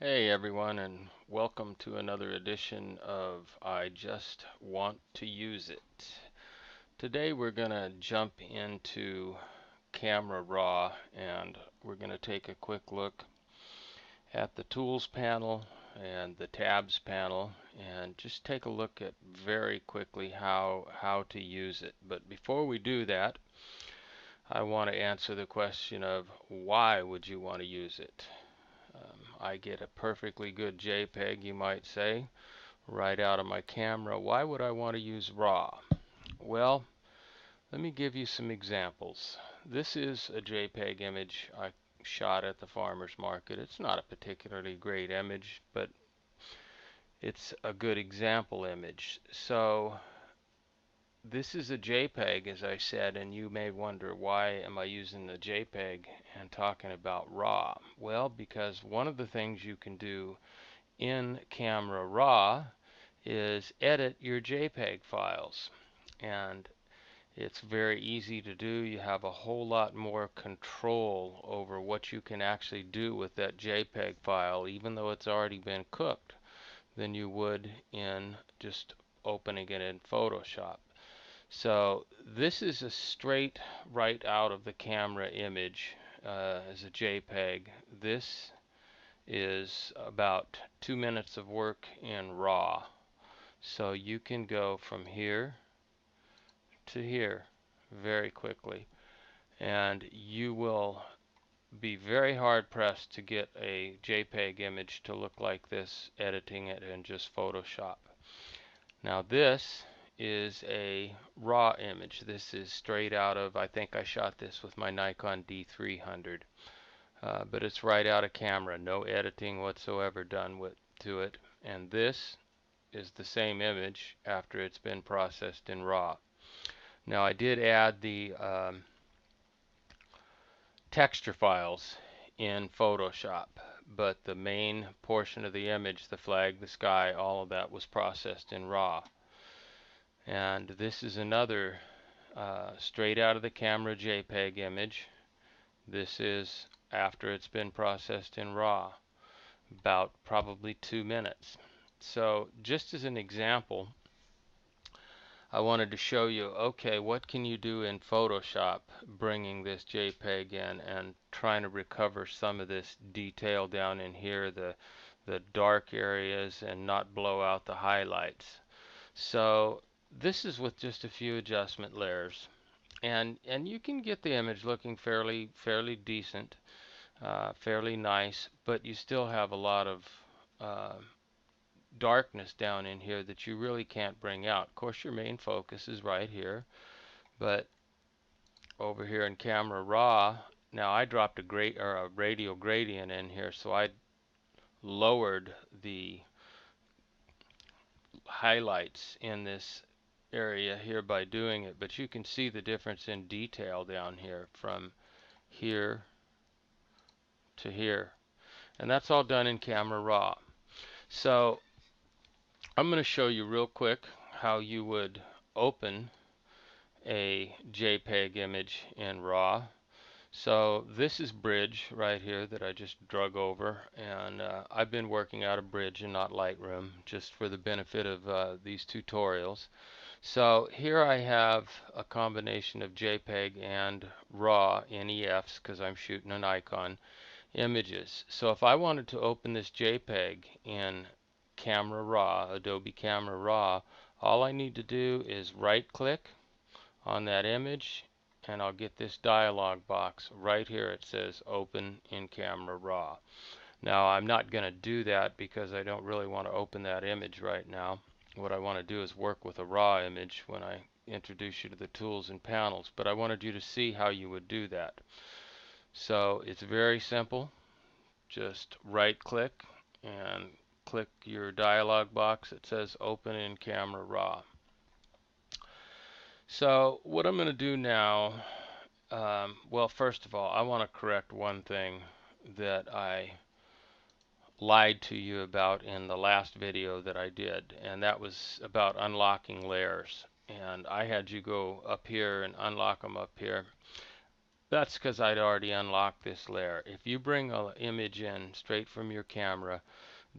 Hey everyone, and welcome to another edition of I Just Want to Use It. Today we're going to jump into Camera Raw and we're going to take a quick look at the Tools panel and the Tabs panel and just take a look at very quickly how to use it. But before we do that, I want to answer the question of why would you want to use it? I get a perfectly good JPEG, you might say, right out of my camera. Why would I want to use RAW? Well, let me give you some examples. This is a JPEG image I shot at the farmer's market. It's not a particularly great image, but it's a good example image. So this is a JPEG, as I said, and you may wonder, why am I using the JPEG and talking about RAW? Well, because one of the things you can do in Camera Raw is edit your JPEG files, and it's very easy to do. You have a whole lot more control over what you can actually do with that JPEG file, even though it's already been cooked, than you would in just opening it in Photoshop. So this is a straight right out of the camera image as a JPEG. This is about 2 minutes of work in RAW. So you can go from here to here very quickly, and you will be very hard pressed to get a JPEG image to look like this editing it in just Photoshop. Now this is a raw image. This is straight out of, I think I shot this with my Nikon D300, but it's right out of camera, no editing whatsoever done to it. And this is the same image after it's been processed in RAW. Now I did add the texture files in Photoshop, but the main portion of the image, the flag, the sky, all of that was processed in RAW. And this is another straight out of the camera JPEG image. This is after it's been processed in RAW, about probably 2 minutes. So just as an example, I wanted to show you, okay, what can you do in Photoshop bringing this JPEG in and trying to recover some of this detail down in here, the dark areas, and not blow out the highlights. So this is with just a few adjustment layers, and you can get the image looking fairly decent, fairly nice, but you still have a lot of uh, darkness down in here that you really can't bring out. Of course, your main focus is right here, but over here in Camera Raw, now I dropped a radial gradient in here, so I lowered the highlights in this area here by doing it, but you can see the difference in detail down here from here to here, and that's all done in Camera Raw. So I'm going to show you real quick how you would open a JPEG image in RAW. So this is Bridge right here that I just drug over, and I've been working out of Bridge and not Lightroom just for the benefit of these tutorials. So here I have a combination of JPEG and RAW NEFs because I'm shooting a Nikon images. So if I wanted to open this JPEG in Camera Raw, Adobe Camera Raw, all I need to do is right click on that image, and I'll get this dialog box right here. It says open in Camera Raw. Now I'm not going to do that because I don't really want to open that image right now. What I want to do is work with a raw image when I introduce you to the tools and panels, but I wanted you to see how you would do that. So it's very simple. Just right click and click your dialog box. It says open in Camera Raw. So what I'm going to do now, well, first of all, I want to correct one thing that I lied to you about in the last video that I did, and that was about unlocking layers. And I had you go up here and unlock them up here. That's because I'd already unlocked this layer. If you bring an image in straight from your camera,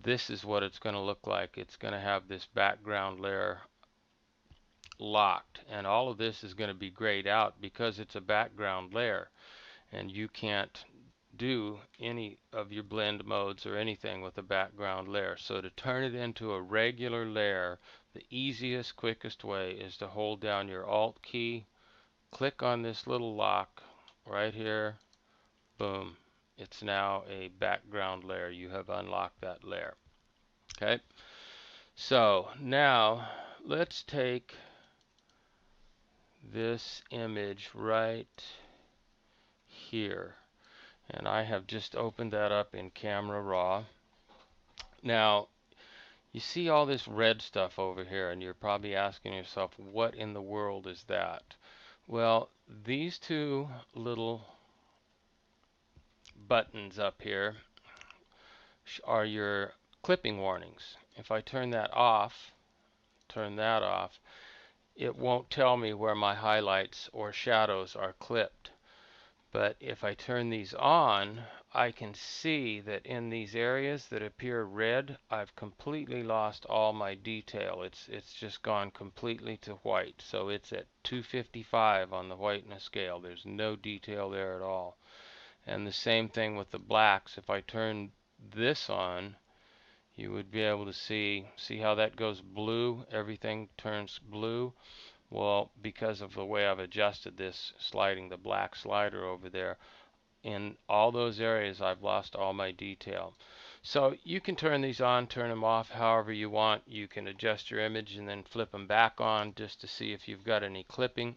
this is what it's going to look like. It's going to have this background layer locked, and all of this is going to be grayed out because it's a background layer, and you can't do any of your blend modes or anything with a background layer. So to turn it into a regular layer, the easiest, quickest way is to hold down your Alt key, click on this little lock right here, boom. It's now a background layer. You have unlocked that layer. Okay, so now let's take this image right here, and I have just opened that up in Camera Raw. Now you see all this red stuff over here, and you're probably asking yourself, what in the world is that? Well, these two little buttons up here are your clipping warnings. If I turn that off, it won't tell me where my highlights or shadows are clipped. But if I turn these on, I can see that in these areas that appear red, I've completely lost all my detail. It's just gone completely to white. So it's at 255 on the whiteness scale. There's no detail there at all. And the same thing with the blacks. If I turn this on, you would be able to see how that goes blue. Everything turns blue. Well, because of the way I've adjusted this, sliding the black slider over there, in all those areas I've lost all my detail. So you can turn these on, turn them off however you want. You can adjust your image and then flip them back on just to see if you've got any clipping.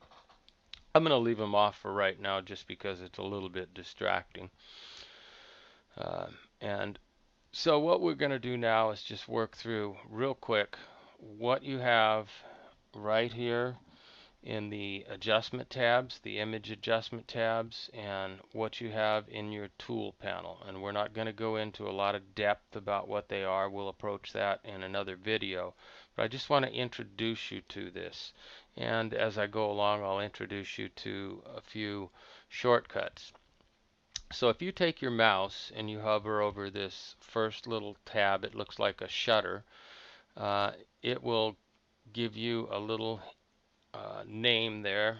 I'm going to leave them off for right now just because it's a little bit distracting. And so what we're going to do now is just work through real quick what you have right here in the adjustment tabs, the image adjustment tabs, and what you have in your tool panel. And we're not going to go into a lot of depth about what they are. We'll approach that in another video. But I just want to introduce you to this. And as I go along, I'll introduce you to a few shortcuts. So if you take your mouse and you hover over this first little tab, it looks like a shutter. It will give you a little name there,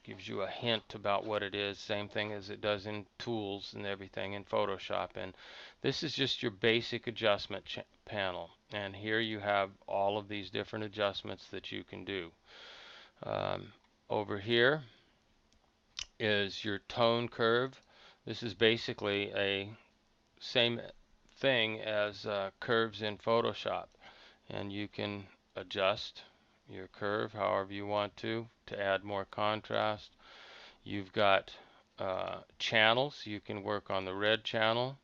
gives you a hint about what it is, same thing as it does in tools and everything in Photoshop. And this is just your basic adjustment panel, and here you have all of these different adjustments that you can do. Over here is your tone curve. This is basically a same thing as curves in Photoshop, and you can adjust your curve however you want to add more contrast. You've got channels. You can work on the red channel.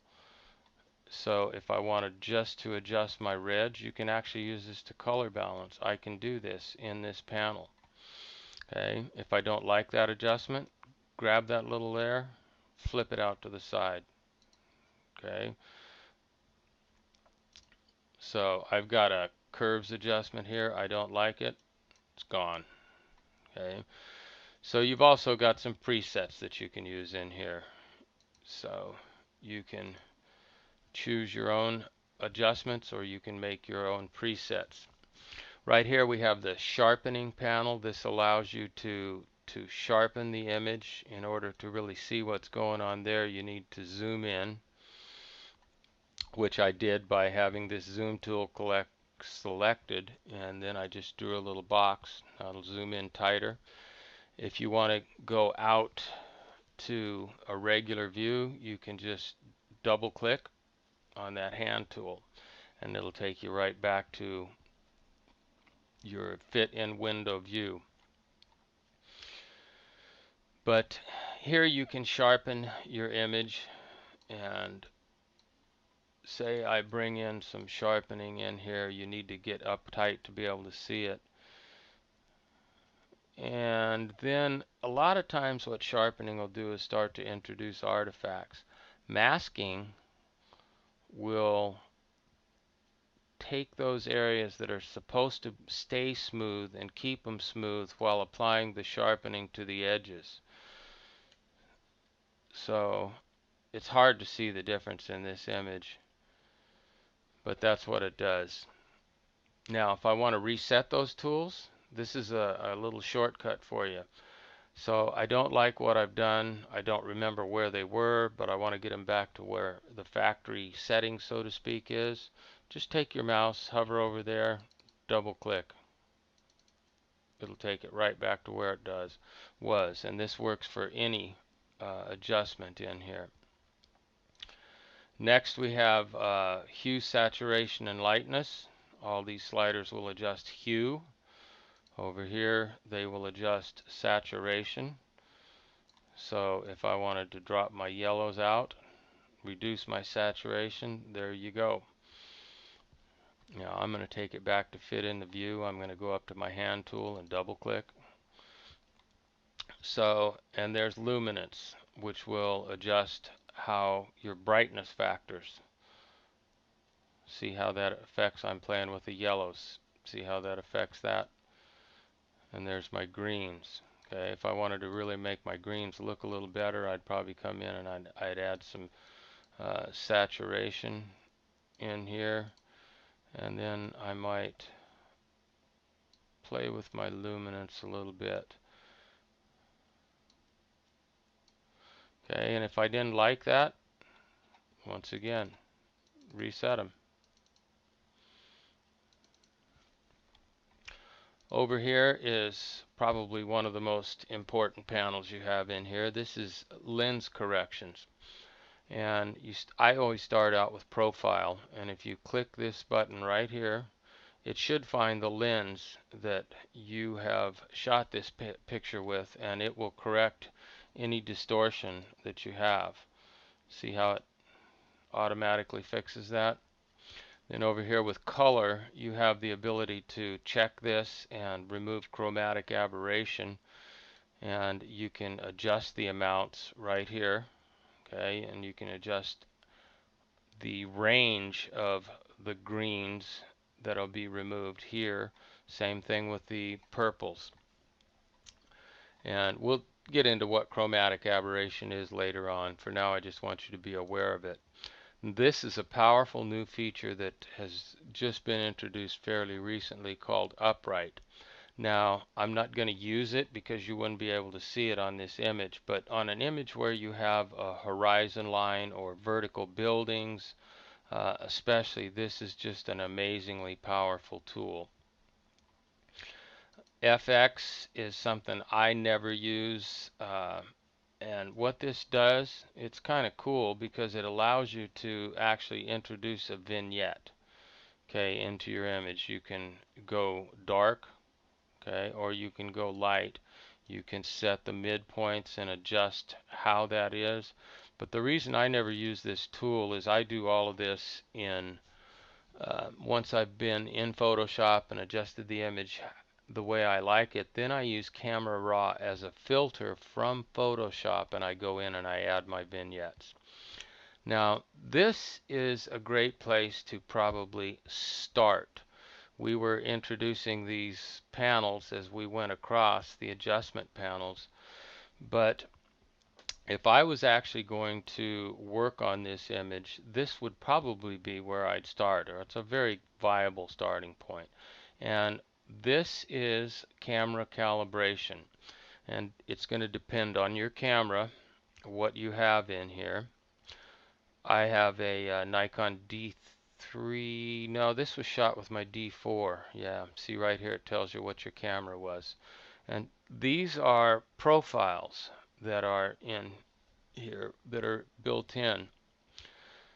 So if I wanted just to adjust my reds, you can actually use this to color balance. I can do this in this panel. Okay, if I don't like that adjustment, grab that little layer, flip it out to the side. Okay, so I've got a curves adjustment here. I don't like it. It's gone. Okay, so you've also got some presets that you can use in here. So you can choose your own adjustments, or you can make your own presets. Right here we have the sharpening panel. This allows you to sharpen the image. In order to really see what's going on there, you need to zoom in, which I did by having this zoom tool selected, and then I just drew a little box. That'll zoom in tighter. If you want to go out to a regular view, you can just double click on that hand tool, and it'll take you right back to your fit in window view. But here you can sharpen your image, and say I bring in some sharpening in here. You need to get uptight to be able to see it. And then a lot of times what sharpening will do is start to introduce artifacts. Masking will take those areas that are supposed to stay smooth and keep them smooth while applying the sharpening to the edges. So it's hard to see the difference in this image, but that's what it does. Now, if I want to reset those tools, this is a little shortcut for you. So I don't like what I've done. I don't remember where they were, but I want to get them back to where the factory setting, so to speak, is. Just take your mouse, hover over there, double click. It'll take it right back to where it was. And this works for any adjustment in here. Next we have hue, saturation, and lightness. All these sliders will adjust hue. Over here they will adjust saturation. So if I wanted to drop my yellows out, reduce my saturation, there you go. Now I'm going to take it back to fit in the view. I'm going to go up to my hand tool and double click. So, and there's luminance, which will adjust how your brightness factors. See how that affects, I'm playing with the yellows. See how that affects that? And there's my greens. Okay, if I wanted to really make my greens look a little better, I'd probably come in and I'd add some saturation in here, and then I might play with my luminance a little bit. Okay, and if I didn't like that, once again, reset them. Over here is probably one of the most important panels you have in here. This is lens corrections. And I always start out with profile, and if you click this button right here, it should find the lens that you have shot this picture with, and it will correct any distortion that you have. See how it automatically fixes that? Then over here with color, you have the ability to check this and remove chromatic aberration, and you can adjust the amounts right here. Okay, and you can adjust the range of the greens that'll be removed here. Same thing with the purples. And we'll get into what chromatic aberration is later on. For now, I just want you to be aware of it. This is a powerful new feature that has just been introduced fairly recently called upright. Now, I'm not going to use it because you wouldn't be able to see it on this image, but on an image where you have a horizon line or vertical buildings, especially, this is just an amazingly powerful tool. FX is something I never use, and what this does, it's kind of cool because it allows you to actually introduce a vignette, okay, into your image. You can go dark, okay, or you can go light. You can set the midpoints and adjust how that is. But the reason I never use this tool is I do all of this in once I've been in Photoshop and adjusted the image the way I like it, then I use Camera Raw as a filter from Photoshop, and I go in and I add my vignettes. Now, this is a great place to probably start. We were introducing these panels as we went across, the adjustment panels, but if I was actually going to work on this image, this would probably be where I'd start, or it's a very viable starting point. And this is camera calibration, and it's going to depend on your camera what you have in here. I have a Nikon D3. No, this was shot with my D4. Yeah, see right here it tells you what your camera was. And these are profiles that are in here that are built in.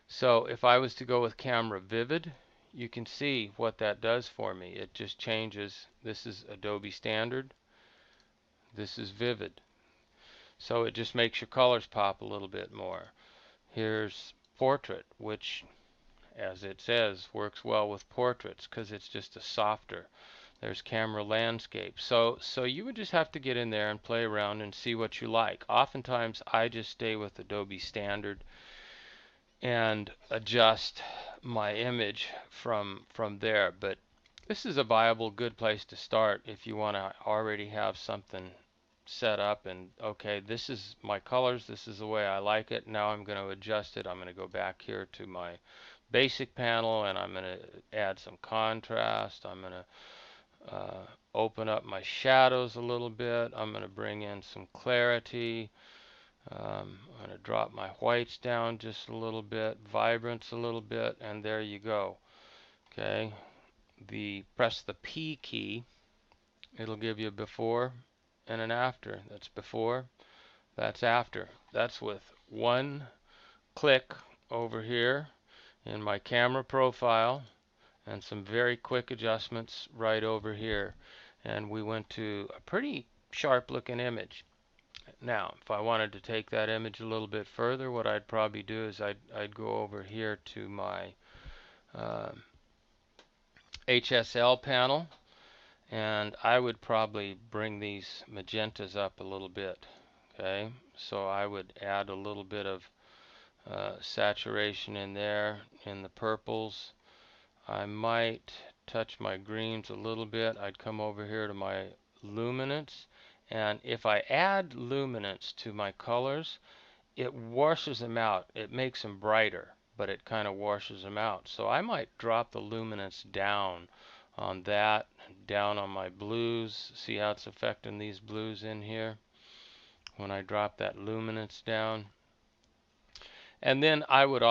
So if I was to go with camera vivid, you can see what that does for me. It just changes. This is Adobe standard. This is vivid. So it just makes your colors pop a little bit more. Here's portrait, which, as it says, works well with portraits because it's just a softer. There's camera landscape. So you would just have to get in there and play around and see what you like. Oftentimes I just stay with Adobe standard and adjust my image from there. But this is a viable, good place to start if you want to already have something set up and okay, this is my colors, this is the way I like it. Now I'm going to adjust it. I'm going to go back here to my basic panel and I'm going to add some contrast. I'm going to open up my shadows a little bit. I'm going to bring in some clarity. I'm going to drop my whites down just a little bit, vibrance a little bit, and there you go. Okay, press the P key. It'll give you a before and an after. That's before, that's after. That's with one click over here in my camera profile and some very quick adjustments right over here. And we went to a pretty sharp looking image. Now, if I wanted to take that image a little bit further, what I'd probably do is I'd go over here to my HSL panel, and I would probably bring these magentas up a little bit. Okay, so I would add a little bit of saturation in there in the purples. I might touch my greens a little bit. I'd come over here to my luminance, and if I add luminance to my colors, it washes them out. It makes them brighter, but it kind of washes them out. So I might drop the luminance down on that, down on my blues. See how it's affecting these blues in here when I drop that luminance down. And then I would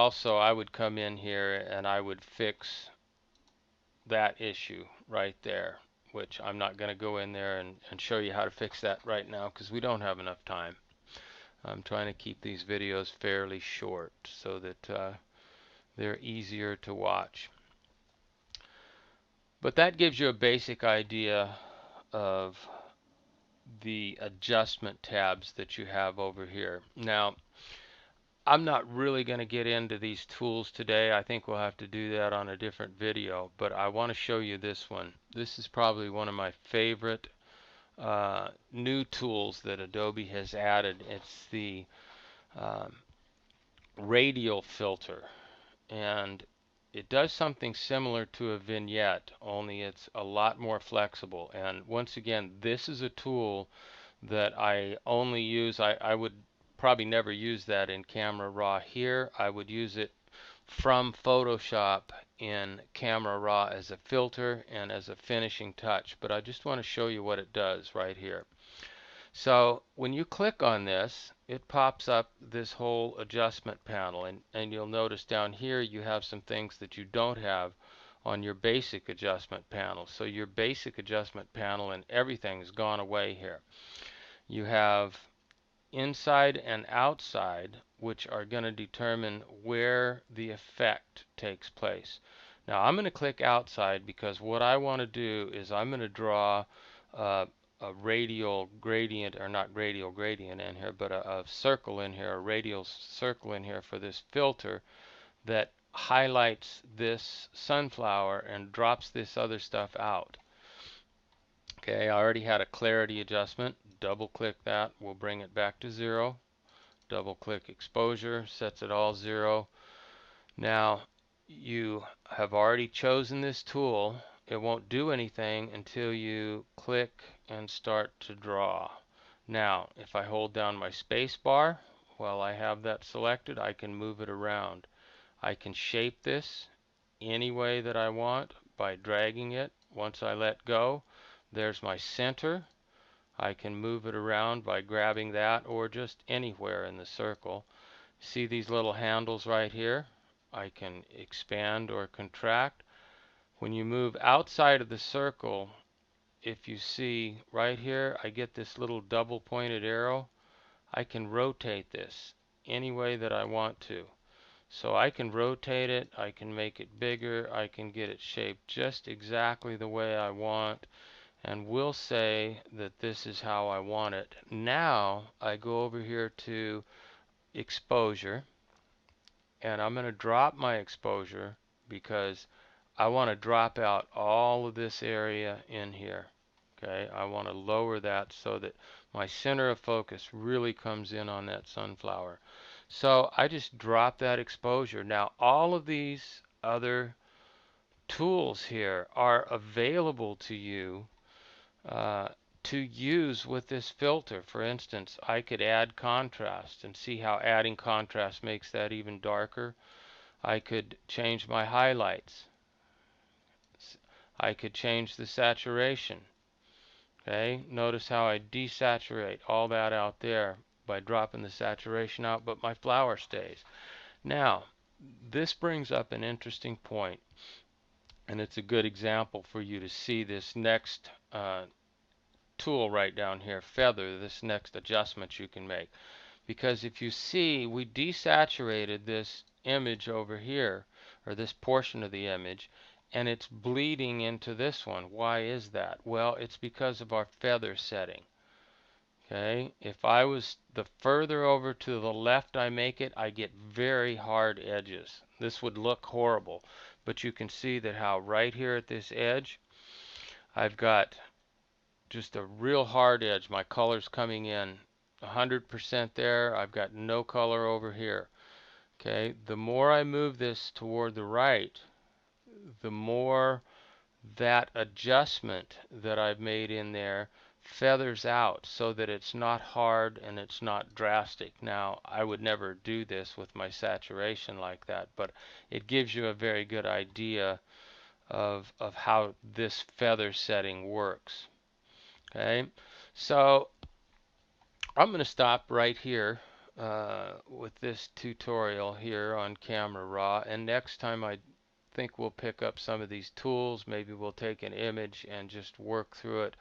come in here and I would fix that issue right there, which I'm not going to go in there and show you how to fix that right now because we don't have enough time. I'm trying to keep these videos fairly short so that they're easier to watch. But that gives you a basic idea of the adjustment tabs that you have over here. Now, I'm not really going to get into these tools today. I think we'll have to do that on a different video, but I want to show you this one. This is probably one of my favorite new tools that Adobe has added. It's the radial filter, and it does something similar to a vignette, only it's a lot more flexible. And once again, this is a tool that I only use. I would probably never use that in Camera Raw here. I would use it from Photoshop in Camera Raw as a filter and as a finishing touch. But I just want to show you what it does right here. So when you click on this, it pops up this whole adjustment panel, and you'll notice down here you have some things that you don't have on your basic adjustment panel. So your basic adjustment panel and everything's gone away here. You have inside and outside, which are going to determine where the effect takes place. Now I'm going to click outside because what I want to do is I'm going to draw a radial gradient, or not radial gradient in here, but a circle in here, a radial circle in here for this filter that highlights this sunflower and drops this other stuff out. Okay, I already had a clarity adjustment. Double click that, we'll bring it back to 0. Double click exposure, sets it all 0. Now you have already chosen this tool. It won't do anything until you click and start to draw. Now if I hold down my space bar while I have that selected, I can move it around. I can shape this any way that I want by dragging it. Once I let go, there's my center. I can move it around by grabbing that or just anywhere in the circle. See these little handles right here? I can expand or contract. When you move outside of the circle, if you see right here, I get this little double pointed arrow. I can rotate this any way that I want to. So I can rotate it, I can make it bigger, I can get it shaped just exactly the way I want, and we'll say that this is how I want it. Now I go over here to exposure, and I'm going to drop my exposure because I want to drop out all of this area in here. Okay, I want to lower that so that my center of focus really comes in on that sunflower. So I just drop that exposure. Now all of these other tools here are available to you to use with this filter. For instance, I could add contrast and see how adding contrast makes that even darker. I could change my highlights. I could change the saturation. Okay, notice how I desaturate all that out there by dropping the saturation out, but my flower stays. Now, this brings up an interesting point, and it's a good example for you to see this next tool right down here, feather, this next adjustment you can make. Because if you see, we desaturated this image over here, or this portion of the image, and it's bleeding into this one. Why is that? Well, it's because of our feather setting. Okay, if I was the further over to the left I make it, I get very hard edges. This would look horrible, but you can see that how right here at this edge, I've got just a real hard edge. My color's coming in 100% there. I've got no color over here. Okay, the more I move this toward the right, the more that adjustment that I've made in there feathers out so that it's not hard and it's not drastic. Now, I would never do this with my saturation like that, but it gives you a very good idea of how this feather setting works. Okay, so I'm going to stop right here with this tutorial here on Camera Raw, and next time I think we'll pick up some of these tools. Maybe we'll take an image and just work through it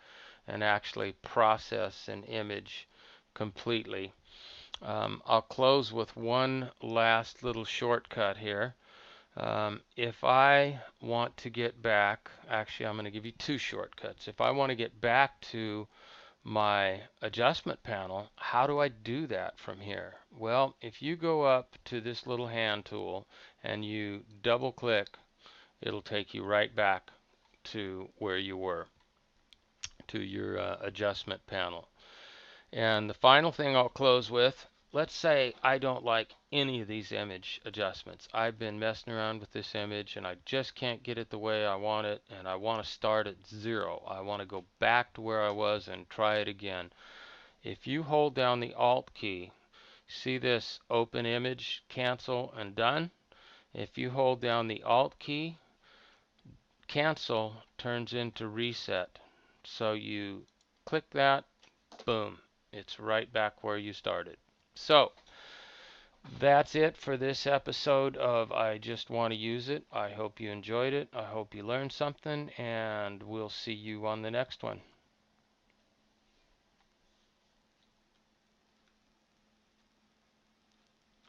and actually process an image completely. I'll close with one last little shortcut here. If I want to get back, actually I'm going to give you two shortcuts. If I want to get back to my adjustment panel, how do I do that from here? Well, if you go up to this little hand tool and you double click, it'll take you right back to where you were, to your adjustment panel. And the final thing I'll close with, let's say I don't like any of these image adjustments. I've been messing around with this image and I just can't get it the way I want it, and I want to start at zero. I want to go back to where I was and try it again. If you hold down the Alt key, see this open image, cancel, and done? If you hold down the Alt key, cancel turns into reset. So you click that, boom, it's right back where you started. So that's it for this episode of I Just Want to Use It. I hope you enjoyed it. I hope you learned something, and we'll see you on the next one.